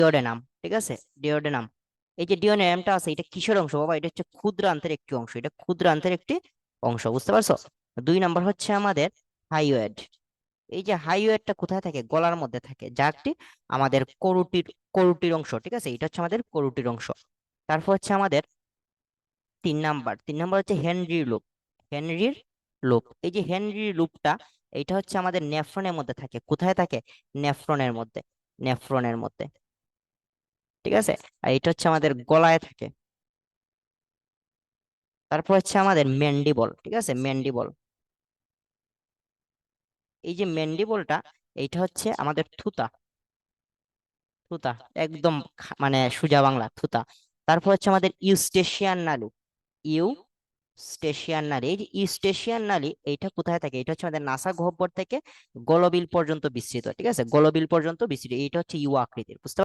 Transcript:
Duodenum, ঠিক আছে, duodenum. এই যে ডিওডেনামটা আছে, এটা কিসের অংশ বাবা? এটা হচ্ছে ক্ষুদ্রান্তের একটি অংশ, এটা ক্ষুদ্রান্তের একটি অংশ, বুঝতে পারছো? 2 নাম্বার হচ্ছে আমাদের হাইওয়েড। এই যে হাইওয়েডটা কোথায় থাকে? গলার মধ্যে থাকে, যা একটি আমাদের করুটির অংশ, ঠিক আছে, এটা হচ্ছে আমাদের করুটির অংশ। তারপর হচ্ছে আমাদের 3 নাম্বার হচ্ছে হেনরির লুপ। হেনরির লুপ, এই যে হেনরির লুপটা, এটা হচ্ছে আমাদের নেফ্রনের মধ্যে থাকে। কোথায় থাকে? নেফ্রনের মধ্যে, নেফ্রনের মধ্যে, ঠিক আছে। আর এটা হচ্ছে আমাদের গলায় থাকে। তারপর হচ্ছে আমাদের ম্যান্ডিবল, ঠিক আছে, ম্যান্ডিবল। এই যে ম্যান্ডিবলটা, এইটা হচ্ছে আমাদের থুতা, থুতা, একদম মানে সোজা বাংলা থুতা। তারপর হচ্ছে আমাদের ইউস্টেশিয়ান নালী। ইউস্টেশিয়ান নালী, এই যে ইউস্টেশিয়ান নালী, এইটা কোথায় থাকে? এটা হচ্ছে আমাদের নাসা গহ্বর থেকে গলবিল পর্যন্ত বিস্তৃত, ঠিক আছে, গলবিল পর্যন্ত বিস্তৃত। এইটা হচ্ছে ইউ আকৃতির, বুঝতে